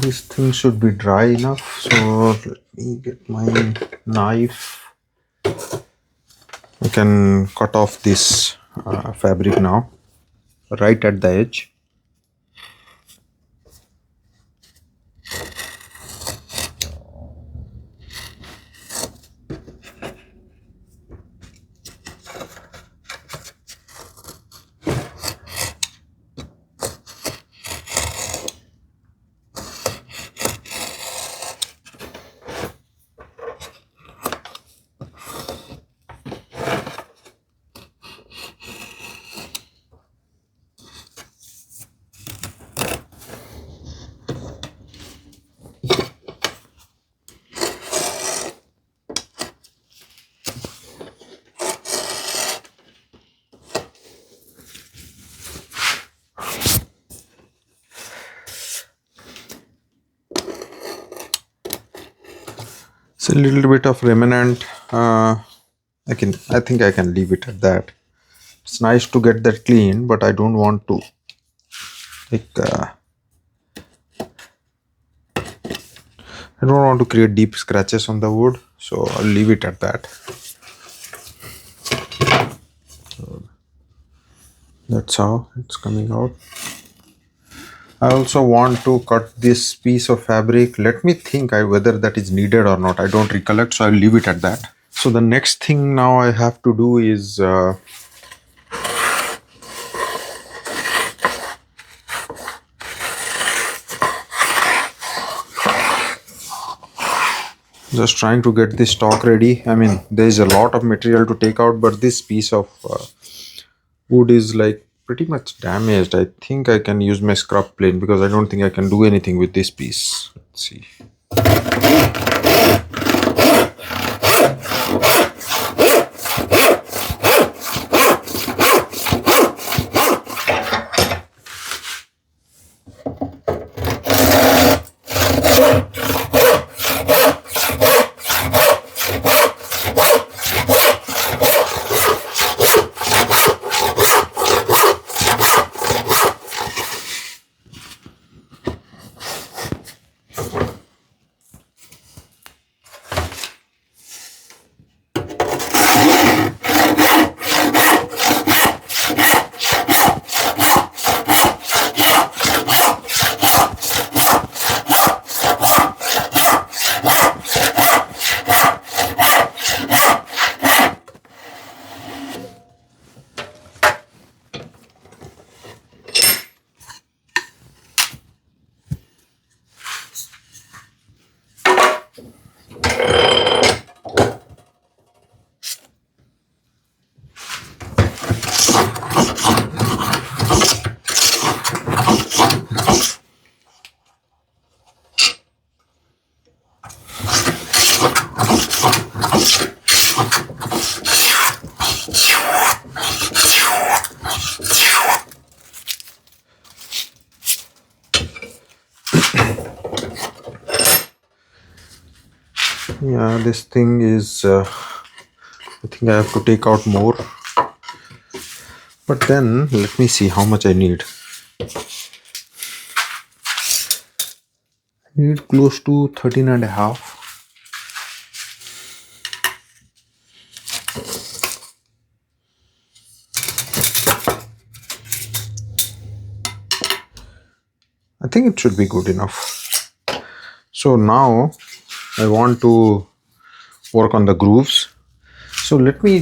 This thing should be dry enough, so let me get my knife. I can cut off this fabric now, right at the edge. It's a little bit of remnant. I think I can leave it at that. It's nice to get that clean, but I don't want to I don't want to create deep scratches on the wood, so I'll leave it at that. So that's how it's coming out. I also want to cut this piece of fabric. Let me think whether that is needed or not. I don't recollect, so I'll leave it at that. So the next thing now I have to do is just trying to get this stock ready. I mean, there's a lot of material to take out, but this piece of wood is like pretty much damaged. I think I can use my scrub plane because I don't think I can do anything with this piece. Let's see. Yeah, this thing is I think I have to take out more, but then let me see how much I need. I need close to 13.5. I think it should be good enough. So now I want to work on the grooves. So let me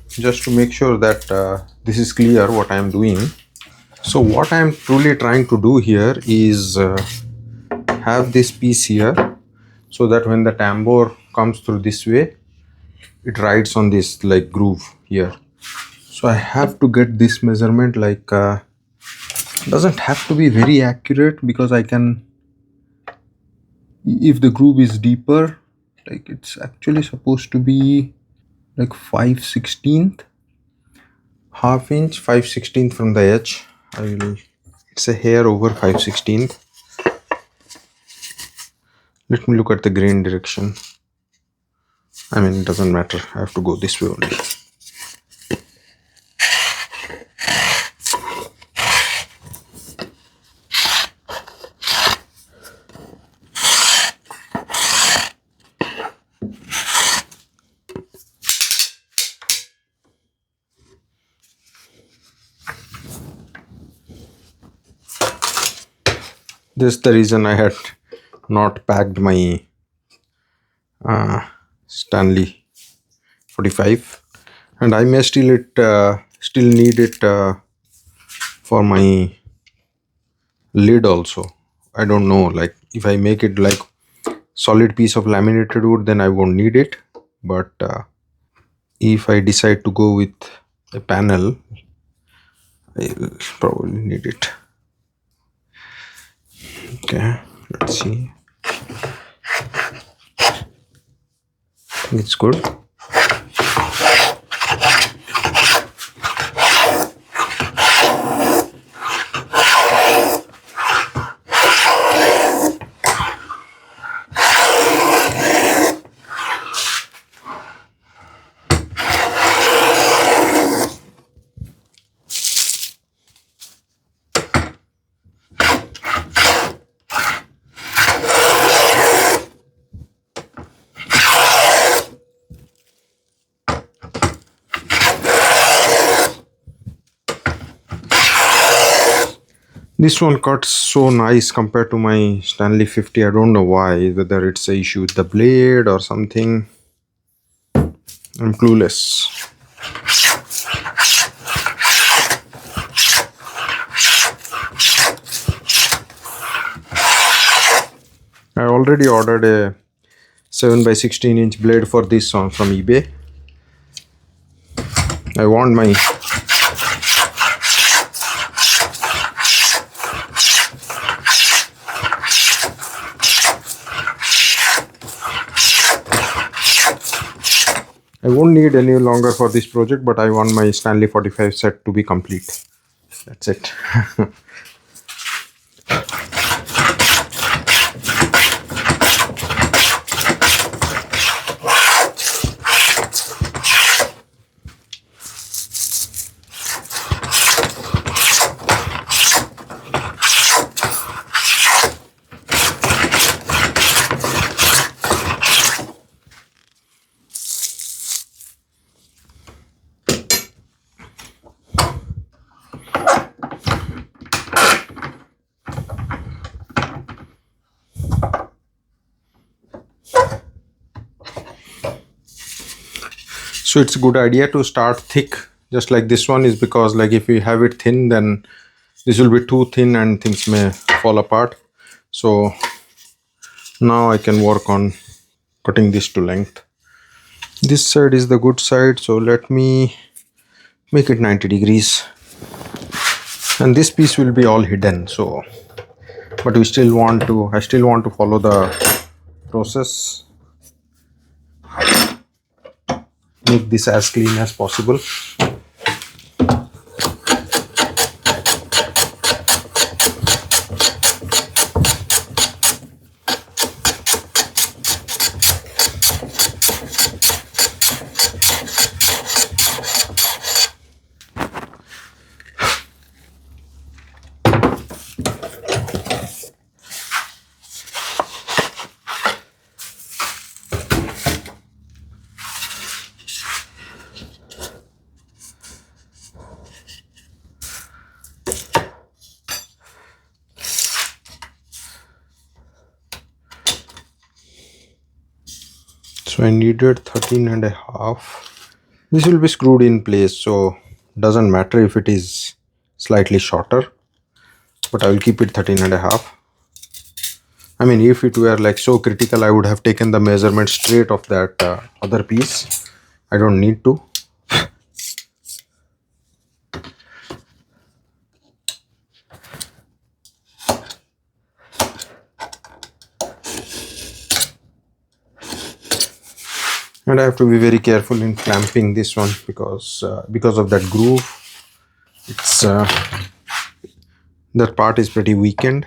just to make sure that this is clear what I am doing. So what I am truly trying to do here is have this piece here, so that when the tambour comes through this way, it rides on this like groove here. So I have to get this measurement, like doesn't have to be very accurate, because I can, if the groove is deeper, like it's actually supposed to be like 5/16, half inch, 5/16 from the edge. It's a hair over 5/16. Let me look at the grain direction. I mean, it doesn't matter, I have to go this way only. This is the reason I had not packed my Stanley 45, and I may still need it for my lid also. I don't know, like if I make it like solid piece of laminated wood, then I won't need it. But if I decide to go with a panel, I'll probably need it. Okay, let's see. It's good. This one cuts so nice compared to my Stanley 50. I don't know why, whether it's a issue with the blade or something. I'm clueless. I already ordered a 7 by 16 inch blade for this one from eBay. I want my I won't need any longer for this project, but I want my Stanley 45 set to be complete. That's it. So it's a good idea to start thick, just like this one, is because like if you have it thin, then this will be too thin and things may fall apart. So now I can work on cutting this to length. This side is the good side, so let me make it 90 degrees. And this piece will be all hidden, so but I still want to follow the process. Make this as clean as possible. So I needed 13 and a half. This will be screwed in place, so doesn't matter if it is slightly shorter, but I will keep it 13 and a half. I mean, if it were like so critical, I would have taken the measurement straight of that other piece. I don't need to. And I have to be very careful in clamping this one because of that groove. It's that part is pretty weakened.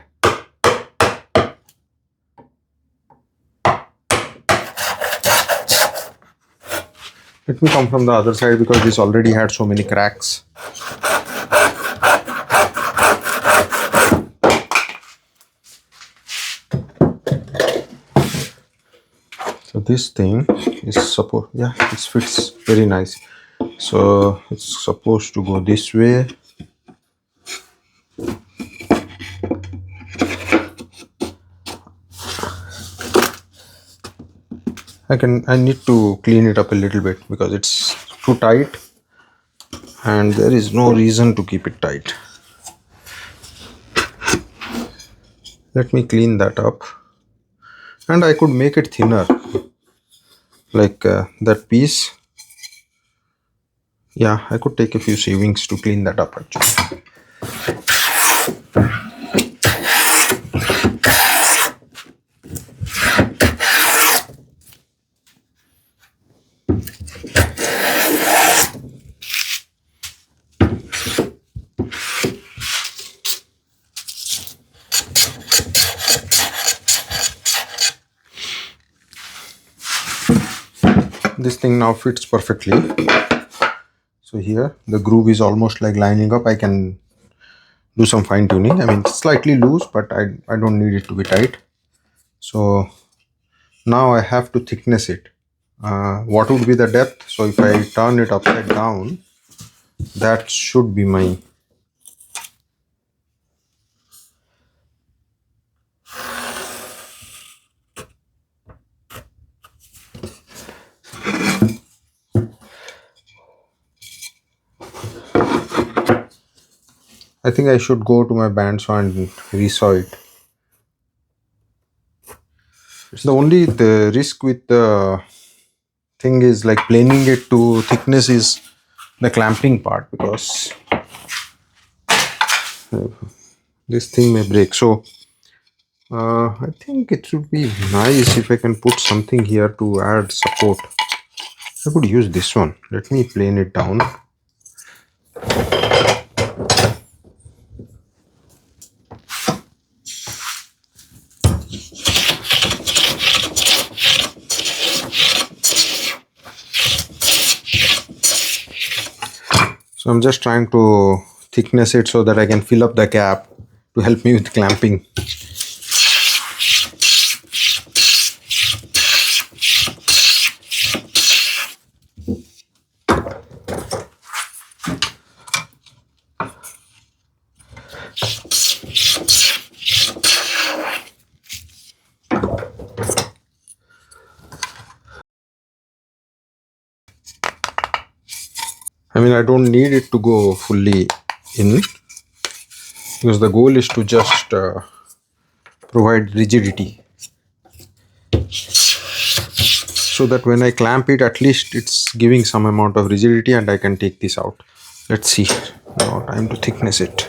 Let me come from the other side because this already had so many cracks. So this thing is it fits very nice. So it's supposed to go this way. I need to clean it up a little bit because it's too tight and there is no reason to keep it tight. Let me clean that up. And I could make it thinner, like that piece. Yeah, I could take a few shavings to clean that up actually. This thing now fits perfectly. So here the groove is almost like lining up. I can do some fine tuning. I mean, it's slightly loose, but I don't need it to be tight. So now I have to thickness it. What would be the depth? So if I turn it upside down, that should be my I think I should go to my bandsaw and resaw it. The risk with the thing is like planing it to thickness is the clamping part, because this thing may break. So I think it would be nice if I can put something here to add support. I could use this one. Let me plane it down. So I'm just trying to thickness it so that I can fill up the gap to help me with clamping. I mean, I don't need it to go fully in, because the goal is to just provide rigidity, so that when I clamp it, at least it's giving some amount of rigidity and I can take this out. Let's see. Now time to thickness it.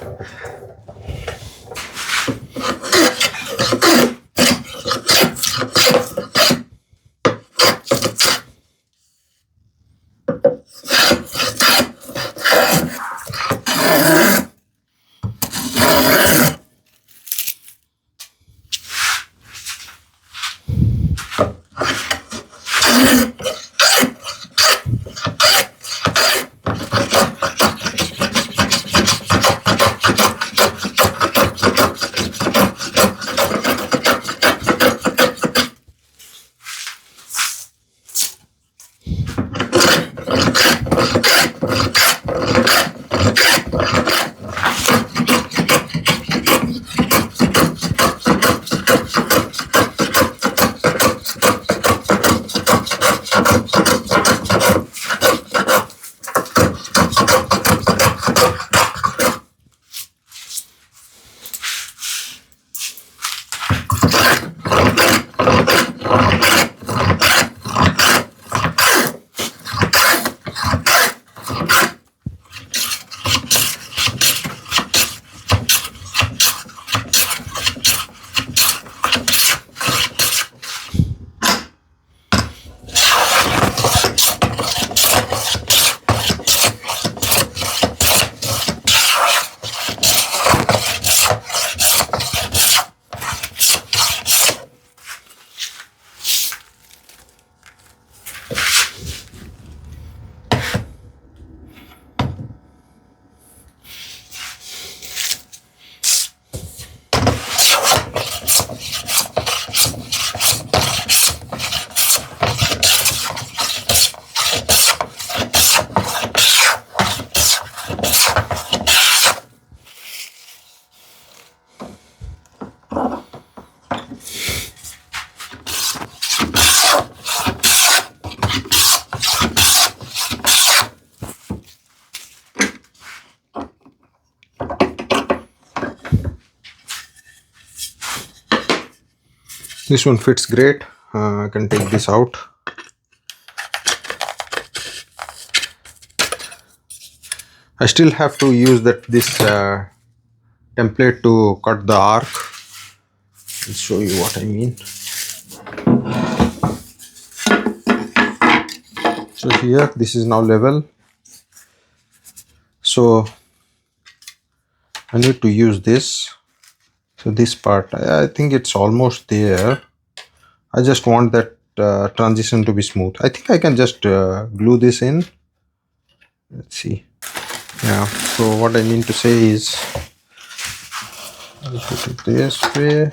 This one fits great. I can take this out. I still have to use this template to cut the arc. I'll show you what I mean. So here, this is now level. So I need to use this. So this part, I think it's almost there. I just want that transition to be smooth. I think I can just glue this in. Let's see. Yeah, so what I mean to say is, I'll put it this way.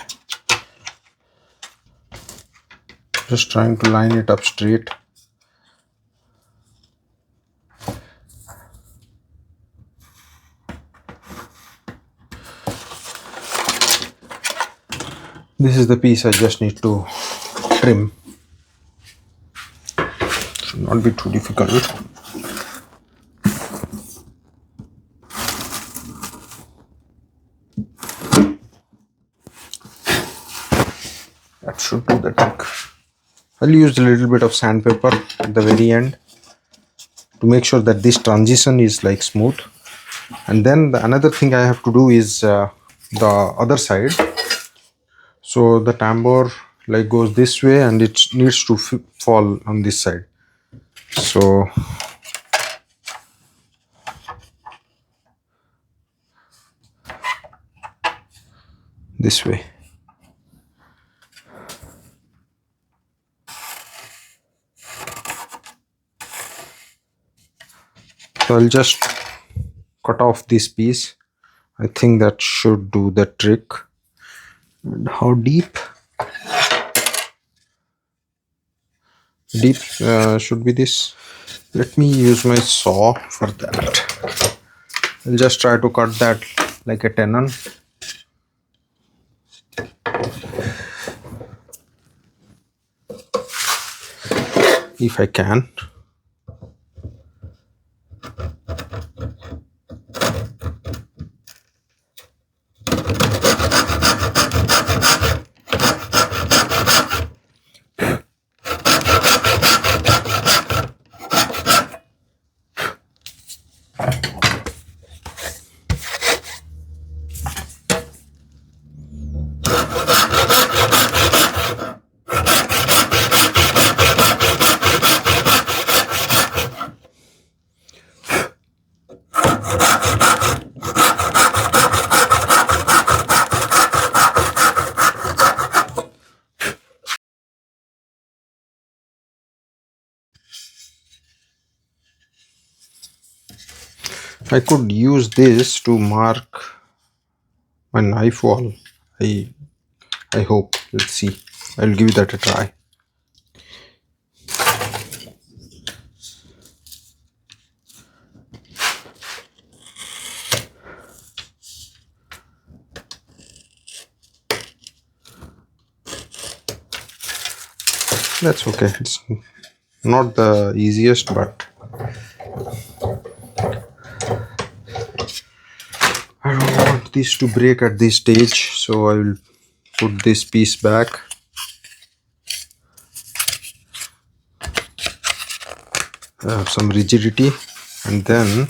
Just trying to line it up straight. This is the piece I just need to trim. Should not be too difficult. That should do the trick. I'll use a little bit of sandpaper at the very end to make sure that this transition is like smooth. And then another thing I have to do is the other side. So the tambour like goes this way and it needs to fall on this side. So this way. So I'll just cut off this piece. I think that should do the trick. And how deep? Deep should be this. Let me use my saw for that. I'll just try to cut that like a tenon. If I can. I could use this to mark my knife wall. I hope. Let's see. I'll give that a try. That's okay. It's not the easiest, but I don't want this to break at this stage, so I will put this piece back. Some rigidity, and then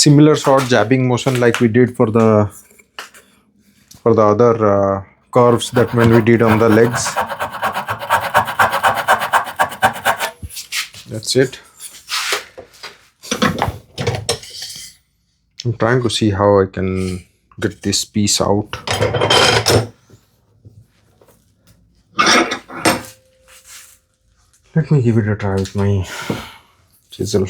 similar sort jabbing motion like we did for the other curves that when we did on the legs. That's it. I'm trying to see how I can get this piece out. Let me give it a try with my chisel.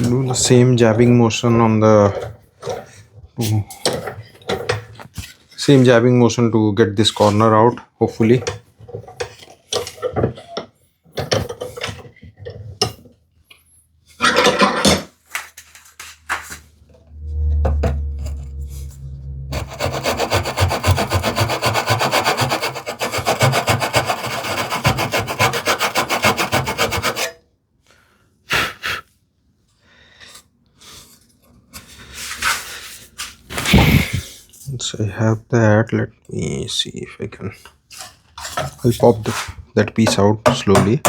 Do the same jabbing motion on the same jabbing motion to get this corner out, hopefully. Once I have that, let me see if I can. I'll pop that piece out slowly.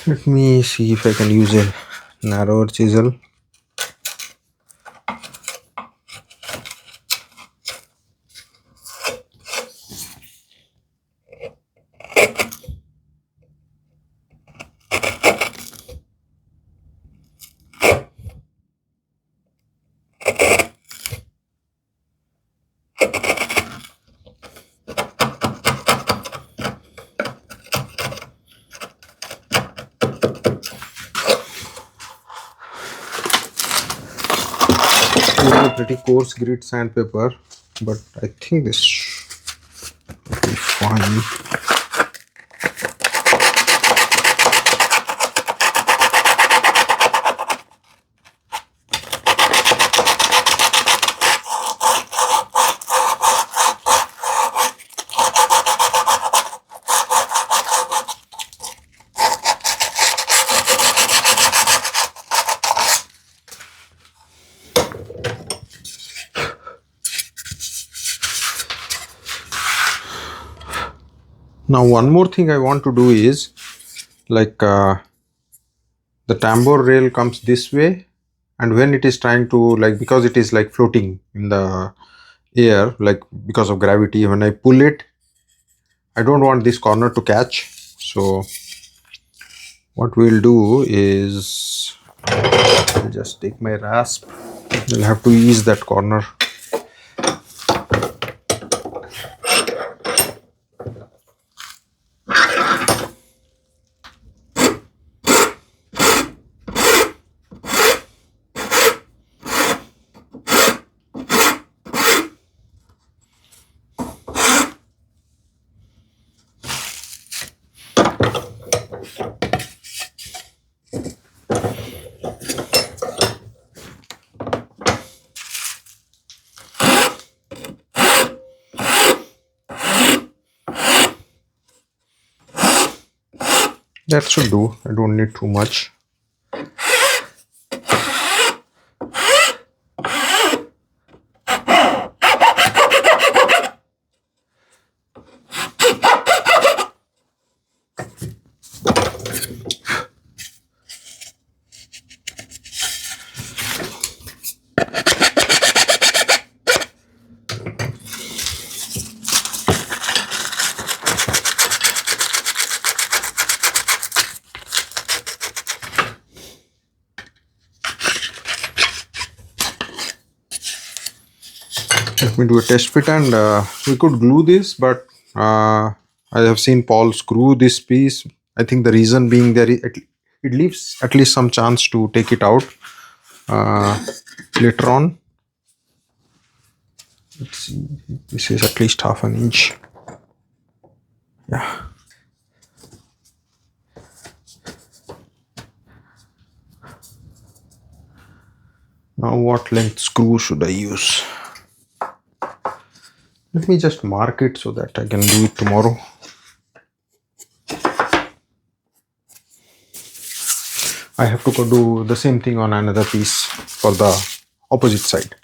Let me see if I can use a narrower chisel. A pretty coarse grit sandpaper, but I think this will be fine. Now one more thing I want to do is, like the tambour rail comes this way, and when it is trying to, like, because it is like floating in the air, like because of gravity, when I pull it, I don't want this corner to catch. So what we'll do is I'll just take my rasp You'll have to ease that corner. That should do. I don't need too much. Let me do a test fit, and we could glue this, but I have seen Paul screw this piece. I think the reason being that it leaves at least some chance to take it out later on. Let's see, this is at least half an inch. Yeah. Now what length screw should I use? Let me just mark it so that I can do it tomorrow. I have to go do the same thing on another piece for the opposite side.